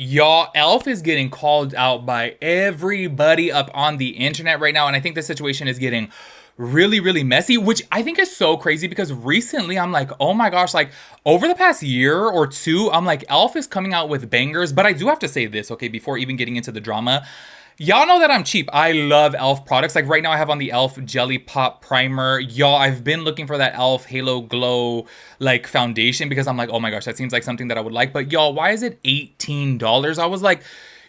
Y'all, E.L.F. is getting called out by everybody up on the internet right now, and I think the situation is getting really, really messy, which I think is so crazy because recently I'm like, oh my gosh, like over the past year or two, I'm like, E.L.F. is coming out with bangers, but I do have to say this, okay, before even getting into the drama. Y'all know that I'm cheap. I love E.L.F. products. Like right now I have on the E.L.F. Jelly Pop Primer. Y'all, I've been looking for that E.L.F. Halo Glow like foundation because I'm like, oh my gosh, that seems like something that I would like. But y'all, why is it $18? I was like,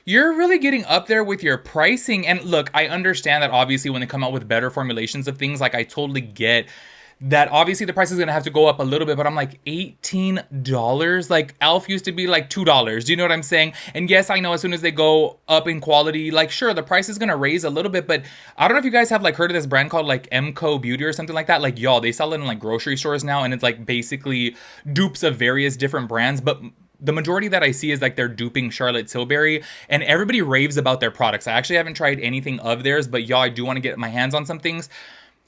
you're really getting up there with your pricing. And look, I understand that obviously when they come out with better formulations of things, like I totally get that obviously the price is gonna have to go up a little bit, but I'm like, $18? Like E.L.F. used to be like $2. Do you know what I'm saying? And yes, I know as soon as they go up in quality, like sure, the price is gonna raise a little bit, but I don't know if you guys have like heard of this brand called like Mco Beauty or something like that. Like y'all, they sell it in like grocery stores now, and it's like basically dupes of various different brands, but the majority that I see is like they're duping Charlotte Tilbury, and everybody raves about their products. I actually haven't tried anything of theirs, but y'all, I do want to get my hands on some things.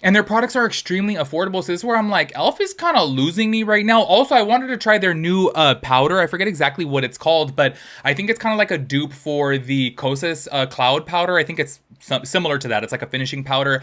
And their products are extremely affordable. So this is where I'm like, E.L.F. is kind of losing me right now. Also, I wanted to try their new powder. I forget exactly what it's called, but I think it's kind of like a dupe for the Kosas Cloud powder. I think it's similar to that. It's like a finishing powder.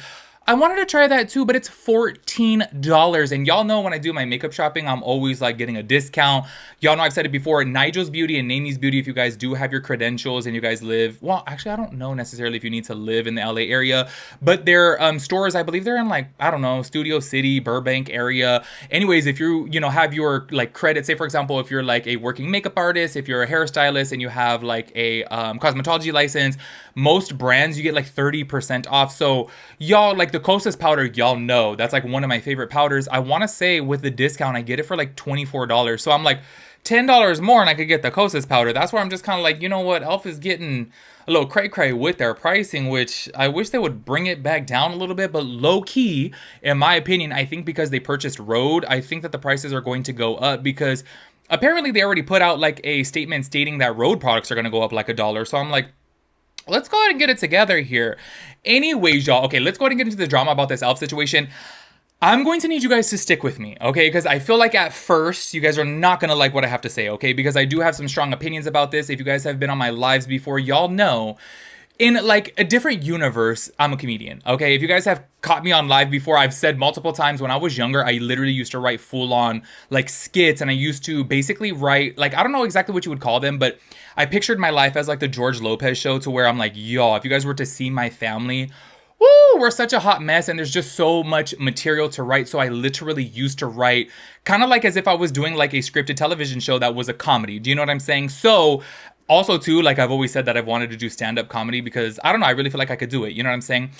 I wanted to try that too, but it's $14. And y'all know when I do my makeup shopping, I'm always like getting a discount. Y'all know I've said it before, Nigel's Beauty and Namie's Beauty, if you guys do have your credentials and you guys live, well, actually, I don't know necessarily if you need to live in the LA area, but their stores, I believe they're in like, I don't know, Studio City, Burbank area. Anyways, if you know, have your like credit, say for example, if you're like a working makeup artist, if you're a hairstylist and you have like a cosmetology license, most brands you get like 30% off. So y'all, like the Kosas powder, y'all know that's like one of my favorite powders. I want to say with the discount I get it for like $24. So I'm like $10 more and I could get the Kosas powder. That's where I'm just kind of like, you know what, E.L.F. is getting a little cray-cray with their pricing, which I wish they would bring it back down a little bit. But low-key, in my opinion, I think because they purchased Rhode, I think that the prices are going to go up because apparently they already put out like a statement stating that Rhode products are going to go up like $1. So I'm like, let's go ahead and get it together here. Anyways, y'all, okay, let's go ahead and get into the drama about this E.L.F. situation. I'm going to need you guys to stick with me, okay? Because I feel like at first, you guys are not going to like what I have to say, okay? Because I do have some strong opinions about this. If you guys have been on my lives before, y'all know in like a different universe, I'm a comedian, okay? If you guys have caught me on live before, I've said multiple times when I was younger, I literally used to write full on like skits, and I used to basically write, like, I don't know exactly what you would call them, but I pictured my life as like the George Lopez show, to where I'm like, yo, if you guys were to see my family, woo, we're such a hot mess and there's just so much material to write. So I literally used to write kind of like as if I was doing like a scripted television show that was a comedy. Do you know what I'm saying? So also too, like I've always said that I've wanted to do stand-up comedy because I don't know, I really feel like I could do it. You know what I'm saying?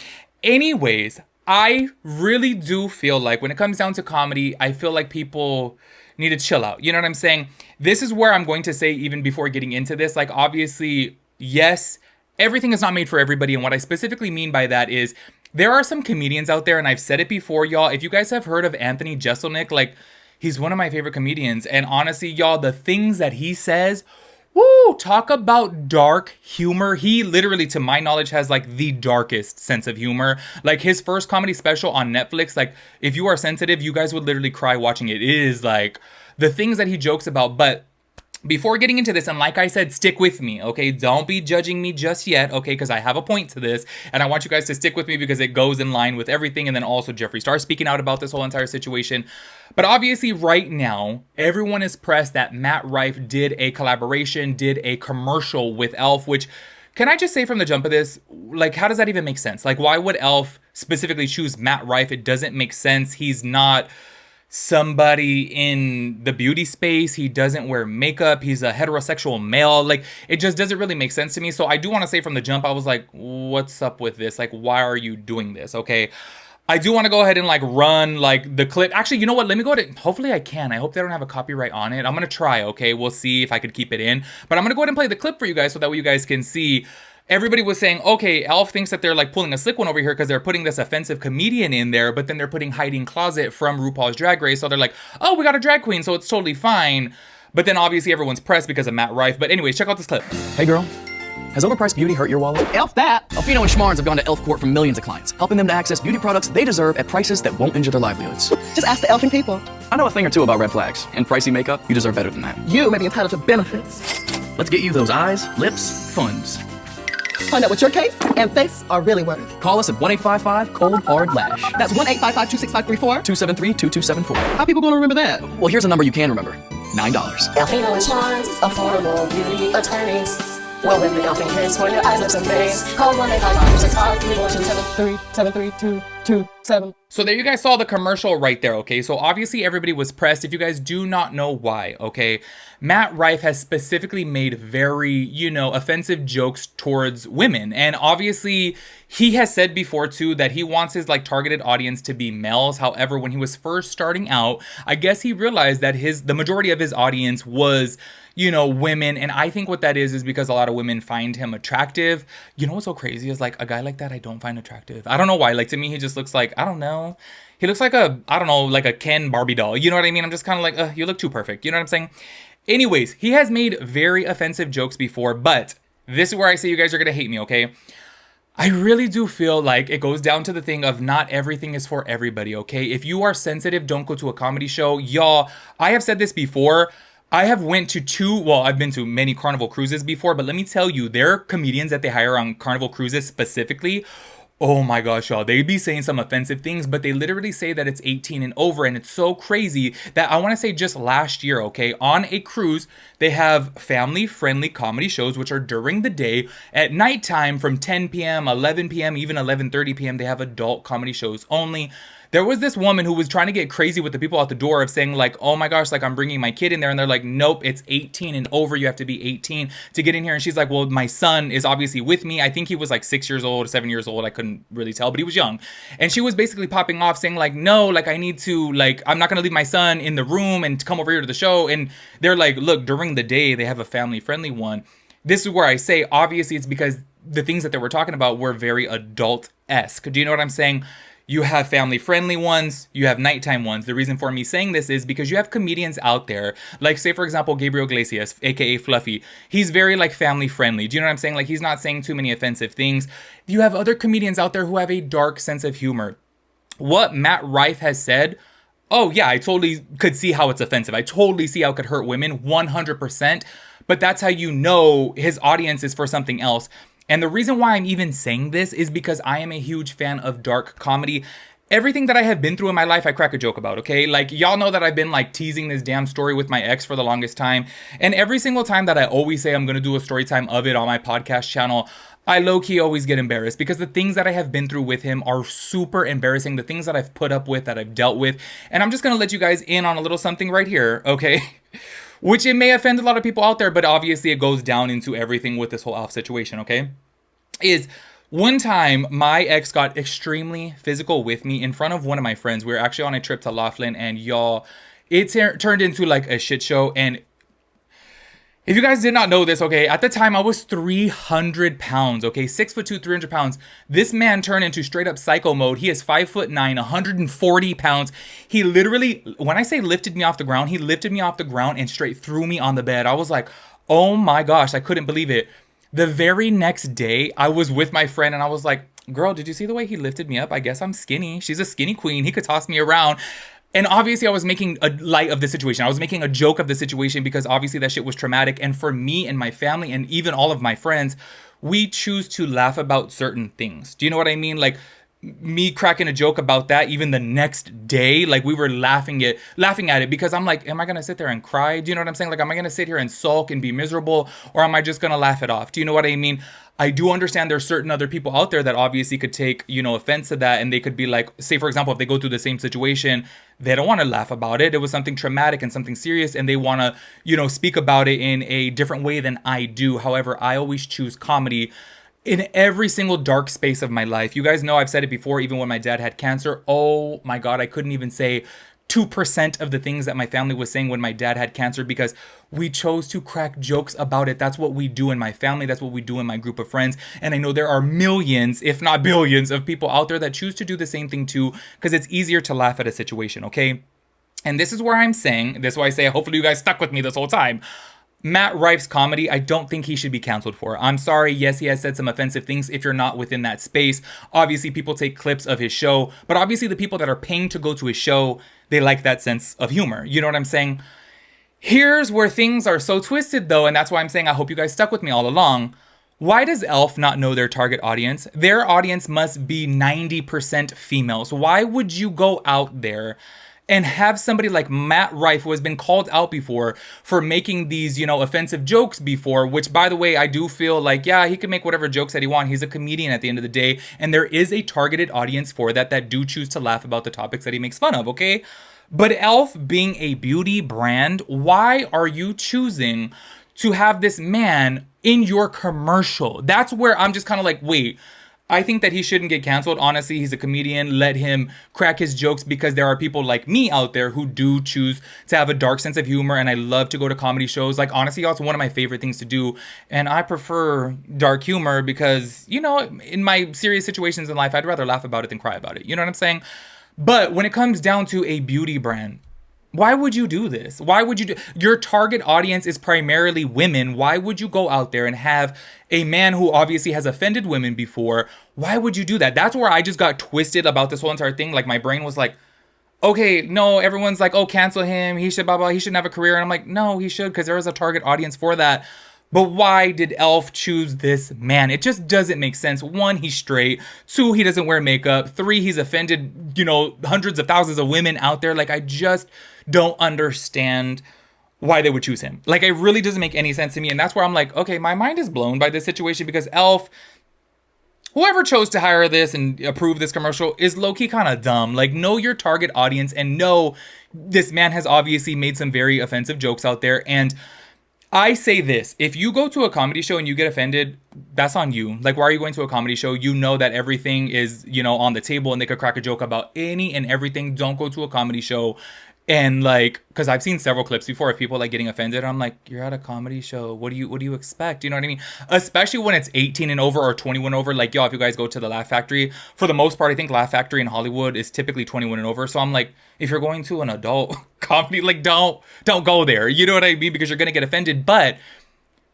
Anyways, I really do feel like when it comes down to comedy, I feel like people need to chill out. You know what I'm saying? This is where I'm going to say, even before getting into this, like obviously, yes, everything is not made for everybody. And what I specifically mean by that is there are some comedians out there, and I've said it before, y'all. If you guys have heard of Anthony Jeselnik, like he's one of my favorite comedians. And honestly, y'all, the things that he says, woo, talk about dark humor. He literally, to my knowledge, has like the darkest sense of humor. Like his first comedy special on Netflix, like if you are sensitive, you guys would literally cry watching it. It is like the things that he jokes about. But before getting into this, and like I said, stick with me, okay? Don't be judging me just yet, okay? Because I have a point to this, and I want you guys to stick with me because it goes in line with everything. And then also Jeffree Star speaking out about this whole entire situation. But obviously right now, everyone is pressed that Matt Rife did a collaboration, did a commercial with E.L.F., which, can I just say from the jump of this, like, how does that even make sense? Like, why would E.L.F. specifically choose Matt Rife? It doesn't make sense. He's not somebody in the beauty space. He doesn't wear makeup. He's a heterosexual male. Like, it just doesn't really make sense to me. So I do want to say from the jump, I was like, what's up with this? Like, why are you doing this? Okay. I do want to go ahead and like run like the clip. Actually, you know what? Let me go ahead and hopefully I can. I hope they don't have a copyright on it. I'm going to try. Okay. We'll see if I could keep it in, but I'm going to go ahead and play the clip for you guys so that way you guys can see. Everybody was saying, okay, E.L.F. thinks that they're like pulling a slick one over here because they're putting this offensive comedian in there, but then they're putting Hiding Closet from RuPaul's Drag Race. So they're like, oh, we got a drag queen, so it's totally fine. But then obviously everyone's pressed because of Matt Rife. But anyways, check out this clip. Hey girl, has overpriced beauty hurt your wallet? E.L.F. that. Alfino and Schmarns have gone to E.L.F. Court for millions of clients, helping them to access beauty products they deserve at prices that won't injure their livelihoods. Just ask the E.L.F. people. I know a thing or two about red flags, and pricey makeup, you deserve better than that. You may be entitled to benefits. Let's get you those eyes, lips, funds. Find out what your case and face are really worth. Call us at 1-855-COLD-HARD-LASH. That's 1-855-265-34. 273-2274. How people gonna remember that? Well, here's a number you can remember. $9. Elfino Insurance, affordable beauty attorneys. Well, with the Elfin case for your eyes, lips, and face. Call 1-855-265-3427. So there you guys saw the commercial right there, okay? So obviously everybody was pressed. If you guys do not know why, okay? Matt Rife has specifically made very, offensive jokes towards women. And obviously he has said before too that he wants his targeted audience to be males. However, when he was first starting out, I guess he realized that the majority of his audience was women. And I think what that is because a lot of women find him attractive. You know what's so crazy is a guy like that I don't find attractive. I don't know why. To me, he just looks like, I don't know. He looks like a Ken Barbie doll. You know what I mean? I'm just kind of like, you look too perfect. You know what I'm saying? Anyways, he has made very offensive jokes before, but this is where I say you guys are going to hate me, okay? I really do feel like it goes down to the thing of not everything is for everybody, okay? If you are sensitive, don't go to a comedy show. Y'all, I have said this before. I have went to I've been to many Carnival cruises before, but let me tell you, their comedians that they hire on Carnival cruises specifically, oh my gosh, y'all, they be saying some offensive things, but they literally say that it's 18 and over, and it's so crazy that I want to say just last year, okay, on a cruise, they have family-friendly comedy shows, which are during the day. At nighttime, from 10 p.m., 11 p.m., even 11:30 p.m., they have adult comedy shows only. There was this woman who was trying to get crazy with the people at the door of saying oh my gosh, I'm bringing my kid in there. And they're like, nope, it's 18 and over. You have to be 18 to get in here. And she's like, well, my son is obviously with me. I think he was 6 years old, 7 years old. I couldn't really tell, but he was young. And she was basically popping off saying no, I need to, I'm not going to leave my son in the room and come over here to the show. And they're like, look, during the day, they have a family-friendly one. This is where I say, obviously, it's because the things that they were talking about were very adult-esque. Do you know what I'm saying? You have family-friendly ones, you have nighttime ones. The reason for me saying this is because you have comedians out there, say for example, Gabriel Iglesias, aka Fluffy. He's very family-friendly. Do you know what I'm saying? He's not saying too many offensive things. You have other comedians out there who have a dark sense of humor. What Matt Rife has said, oh yeah, I totally could see how it's offensive. I totally see how it could hurt women, 100%. But that's how you know his audience is for something else. And the reason why I'm even saying this is because I am a huge fan of dark comedy. Everything that I have been through in my life, I crack a joke about, okay? Y'all know that I've been teasing this damn story with my ex for the longest time. And every single time that I always say I'm going to do a story time of it on my podcast channel, I low-key always get embarrassed because the things that I have been through with him are super embarrassing. The things that I've put up with, that I've dealt with. And I'm just going to let you guys in on a little something right here, okay? Which it may offend a lot of people out there, but obviously it goes down into everything with this whole E.L.F. situation, okay? Is one time my ex got extremely physical with me in front of one of my friends. We were actually on a trip to Laughlin, and y'all, it turned into a shit show. And if you guys did not know this, okay, at the time I was 300 pounds, okay, 6'2", 300 pounds. This man turned into straight up psycho mode. He is 5'9", 140 pounds. He literally, when I say lifted me off the ground, he lifted me off the ground and straight threw me on the bed. I was like, oh my gosh, I couldn't believe it. The very next day, I was with my friend and I was like, girl, did you see the way he lifted me up? I guess I'm skinny. She's a skinny queen. He could toss me around. And obviously I was making a light of the situation. I was making a joke of the situation because obviously that shit was traumatic. And for me and my family and even all of my friends, we choose to laugh about certain things. Do you know what I mean? Me cracking a joke about that even the next day, we were laughing at it because I'm like, am I gonna sit there and cry? Do you know what I'm saying? Am I gonna sit here and sulk and be miserable, or am I just gonna laugh it off? Do you know what I mean? I do understand there's certain other people out there that obviously could take, offense to that, and they could be like, say for example, if they go through the same situation, they don't want to laugh about it. It was something traumatic and something serious, and they want to, speak about it in a different way than I do. However, I always choose comedy in every single dark space of my life. You guys know I've said it before, even when my dad had cancer. Oh my God, I couldn't even say 2% of the things that my family was saying when my dad had cancer because we chose to crack jokes about it. That's what we do in my family. That's what we do in my group of friends. And I know there are millions, if not billions, of people out there that choose to do the same thing too because it's easier to laugh at a situation, okay? And this is where I'm saying, this is why I say, hopefully you guys stuck with me this whole time. Matt Rife's comedy, I don't think he should be canceled for. I'm sorry, yes, he has said some offensive things if you're not within that space. Obviously, people take clips of his show, but obviously the people that are paying to go to his show, they like that sense of humor. You know what I'm saying? Here's where things are so twisted though, and that's why I'm saying I hope you guys stuck with me all along. Why does E.L.F. not know their target audience? Their audience must be 90% females. Why would you go out there and have somebody like Matt Rife, who has been called out before for making these, offensive jokes before, which by the way, I do feel like, yeah, he can make whatever jokes that he wants. He's a comedian at the end of the day. And there is a targeted audience for that do choose to laugh about the topics that he makes fun of, okay? But E.L.F. being a beauty brand, why are you choosing to have this man in your commercial? That's where I'm just kind of like, wait, I think that he shouldn't get canceled. Honestly, he's a comedian. Let him crack his jokes, because there are people like me out there who do choose to have a dark sense of humor, and I love to go to comedy shows. Like, honestly, it's one of my favorite things to do, and I prefer dark humor because, in my serious situations in life, I'd rather laugh about it than cry about it. You know what I'm saying? But when it comes down to a beauty brand, why would you do this? Why would you do? Your target audience is primarily women. Why would you go out there and have a man who obviously has offended women before? Why would you do that? That's where I just got twisted about this whole entire thing. Like, my brain was like, okay, no, everyone's like, oh, cancel him. He should, blah, blah, he shouldn't have a career. And I'm like, no, he should, because there is a target audience for that. But why did E.L.F. choose this man? It just doesn't make sense. One, he's straight. Two, he doesn't wear makeup. Three, he's offended, hundreds of thousands of women out there. Like, I just don't understand why they would choose him. Like, it really doesn't make any sense to me. And that's where I'm like, okay, my mind is blown by this situation, because E.L.F., whoever chose to hire this and approve this commercial is low-key kind of dumb. Like, know your target audience and know this man has obviously made some very offensive jokes out there. And I say this, if you go to a comedy show and you get offended, that's on you. Like, why are you going to a comedy show? You know that everything is, on the table and they could crack a joke about any and everything. Don't go to a comedy show. And like, because I've seen several clips before of people like getting offended. I'm like, you're at a comedy show. What do you expect? You know what I mean? Especially when it's 18 and over or 21 over. Like, yo, if you guys go to the Laugh Factory, for the most part, I think Laugh Factory in Hollywood is typically 21 and over. So I'm like, if you're going to an adult comedy, like, don't go there. You know what I mean? Because you're gonna get offended. But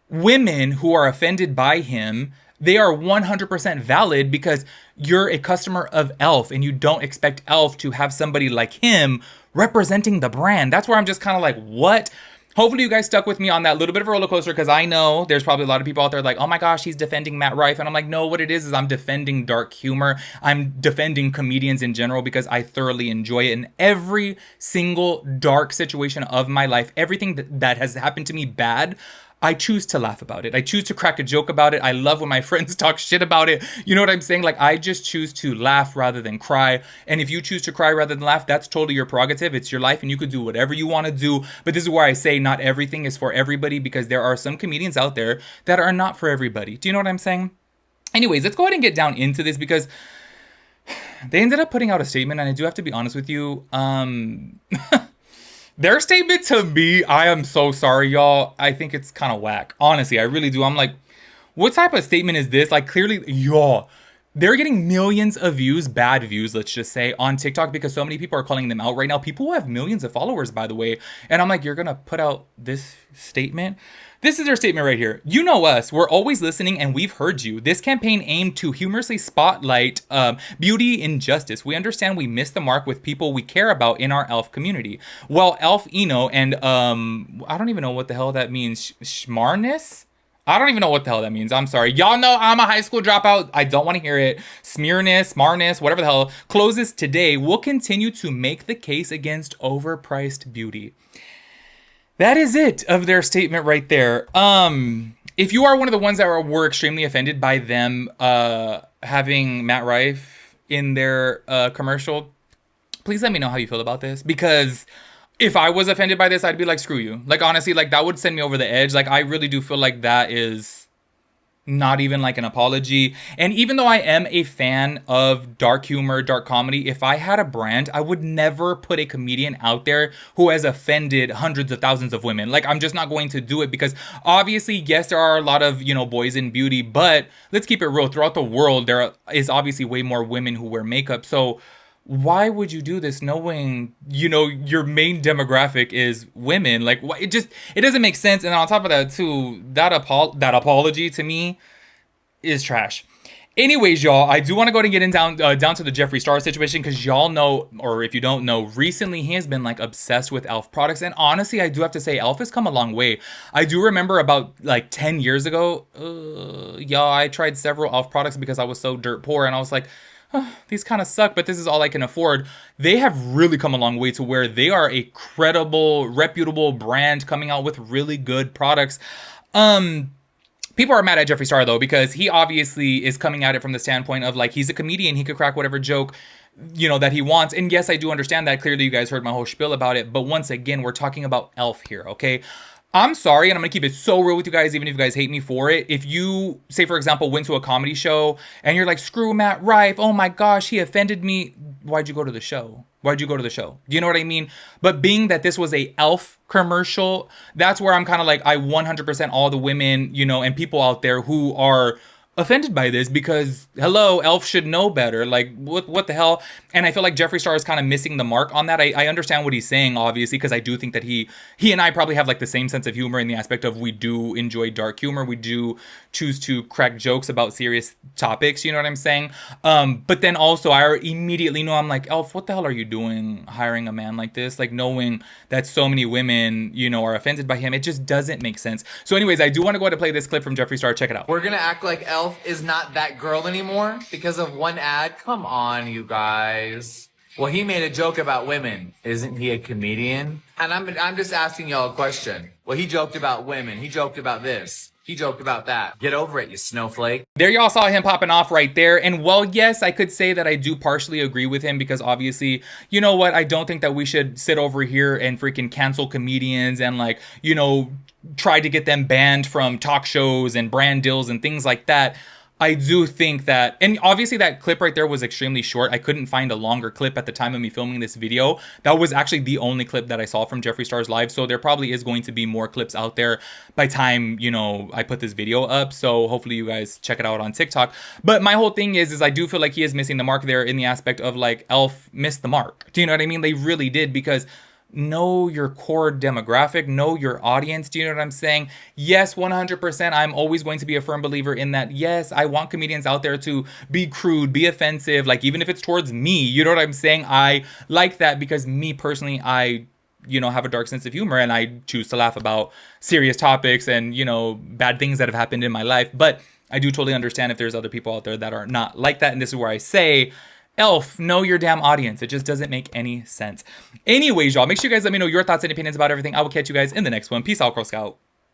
women who are offended by him, they are 100% valid, because you're a customer of E.L.F. and you don't expect E.L.F. to have somebody like him representing the brand. That's where I'm just kind of like, what? Hopefully you guys stuck with me on that little bit of a roller coaster, because I know there's probably a lot of people out there like, oh my gosh, he's defending Matt Rife. And I'm like, no, what it is I'm defending dark humor. I'm defending comedians in general, because I thoroughly enjoy it. In every single dark situation of my life, everything that has happened to me bad, I choose to laugh about it. I choose to crack a joke about it. I love when my friends talk shit about it. You know what I'm saying? Like, I just choose to laugh rather than cry. And if you choose to cry rather than laugh, that's totally your prerogative. It's your life and you could do whatever you want to do. But this is where I say not everything is for everybody, because there are some comedians out there that are not for everybody. Do you know what I'm saying? Anyways, let's go ahead and get down into this, because they ended up putting out a statement, and I do have to be honest with you. Their statement to me, I am so sorry, y'all. I think it's kind of whack. Honestly, I really do. I'm like, what type of statement is this? Like, clearly, y'all, they're getting millions of views, bad views, let's just say, on TikTok, because so many people are calling them out right now. People who have millions of followers, by the way. And I'm like, you're going to put out this statement? This is their statement right here. You know us. We're always listening, and we've heard you. This campaign aimed to humorously spotlight beauty injustice. We understand we missed the mark with people we care about in our E.L.F. community. Well, E.L.F., and I don't even know what the hell that means. Schmarness? I don't even know what the hell that means. I'm sorry. Y'all know I'm a high school dropout. I don't want to hear it. Smearness, Marness, whatever the hell, closes today. We'll continue to make the case against overpriced beauty. That is it of their statement right there. If you are one of the ones that were extremely offended by them having Matt Rife in their commercial, please let me know how you feel about this, because if I was offended by this, I'd be like, screw you. Like, honestly, like, that would send me over the edge. Like, I really do feel like that is not even like an apology. And even though I am a fan of dark humor, dark comedy, if I had a brand, I would never put a comedian out there who has offended hundreds of thousands of women. Like, I'm just not going to do it, because obviously, yes, there are a lot of, boys in beauty, but let's keep it real. Throughout the world, there is obviously way more women who wear makeup. So why would you do this knowing, your main demographic is women? Like, it doesn't make sense. And on top of that, too, that apology to me is trash. Anyways, y'all, I do want to go ahead and get in down to the Jeffree Star situation because y'all know, or if you don't know, recently he has been like obsessed with E.L.F. products. And honestly, I do have to say, E.L.F. has come a long way. I do remember about like 10 years ago, y'all, I tried several E.L.F. products because I was so dirt poor. And I was like, oh, these kind of suck, but this is all I can afford. They have really come a long way to where they are a credible, reputable brand coming out with really good products. People are mad at Jeffree Star though because he obviously is coming at it from the standpoint of like he's a comedian, he could crack whatever joke that he wants. And yes, I do understand that. Clearly you guys heard my whole spiel about it, but once again, we're talking about E.L.F. here, okay? I'm sorry, and I'm gonna keep it so real with you guys, even if you guys hate me for it. If you, say for example, went to a comedy show and you're like, screw Matt Rife, oh my gosh, he offended me. Why'd you go to the show? Why'd you go to the show? Do you know what I mean? But being that this was a E.L.F. commercial, that's where I'm kind of like, I 100% all the women, and people out there who are offended by this because hello, E.L.F. should know better. Like what the hell? And I feel like Jeffree Star is kind of missing the mark on that. I understand what he's saying, obviously, because I do think that he and I probably have like the same sense of humor in the aspect of we do enjoy dark humor. We do choose to crack jokes about serious topics, you know what I'm saying? But then also I immediately know, I'm like, E.L.F., what the hell are you doing hiring a man like this? Like knowing that so many women, are offended by him. It just doesn't make sense. So anyways, I do want to go ahead and play this clip from Jeffree Star. Check it out. We're gonna act like E.L.F. is not that girl anymore because of one ad? Come on, you guys. Well, he made a joke about women. Isn't he a comedian? And I'm just asking y'all a question. Well, he joked about women. He joked about this. He joked about that. Get over it, you snowflake. There y'all saw him popping off right there. And well, yes, I could say that I do partially agree with him because obviously, you know what? I don't think that we should sit over here and freaking cancel comedians and like, try to get them banned from talk shows and brand deals and things like that. I do think that, and obviously that clip right there was extremely short. I couldn't find a longer clip at the time of me filming this video. That was actually the only clip that I saw from Jeffree Star's live. So there probably is going to be more clips out there by time, I put this video up. So hopefully you guys check it out on TikTok. But my whole thing is I do feel like he is missing the mark there in the aspect of like E.L.F. missed the mark. Do you know what I mean? They really did, because know your core demographic, know your audience. Do you know what I'm saying? Yes, 100%. I'm always going to be a firm believer in that. Yes, I want comedians out there to be crude, be offensive, like even if it's towards me. You know what I'm saying? I like that because me personally, I have a dark sense of humor and I choose to laugh about serious topics and, bad things that have happened in my life. But I do totally understand if there's other people out there that are not like that. And this is where I say, E.L.F., know your damn audience. It just doesn't make any sense. Anyways, y'all, make sure you guys let me know your thoughts and opinions about everything. I will catch you guys in the next one. Peace out, Girl Scout.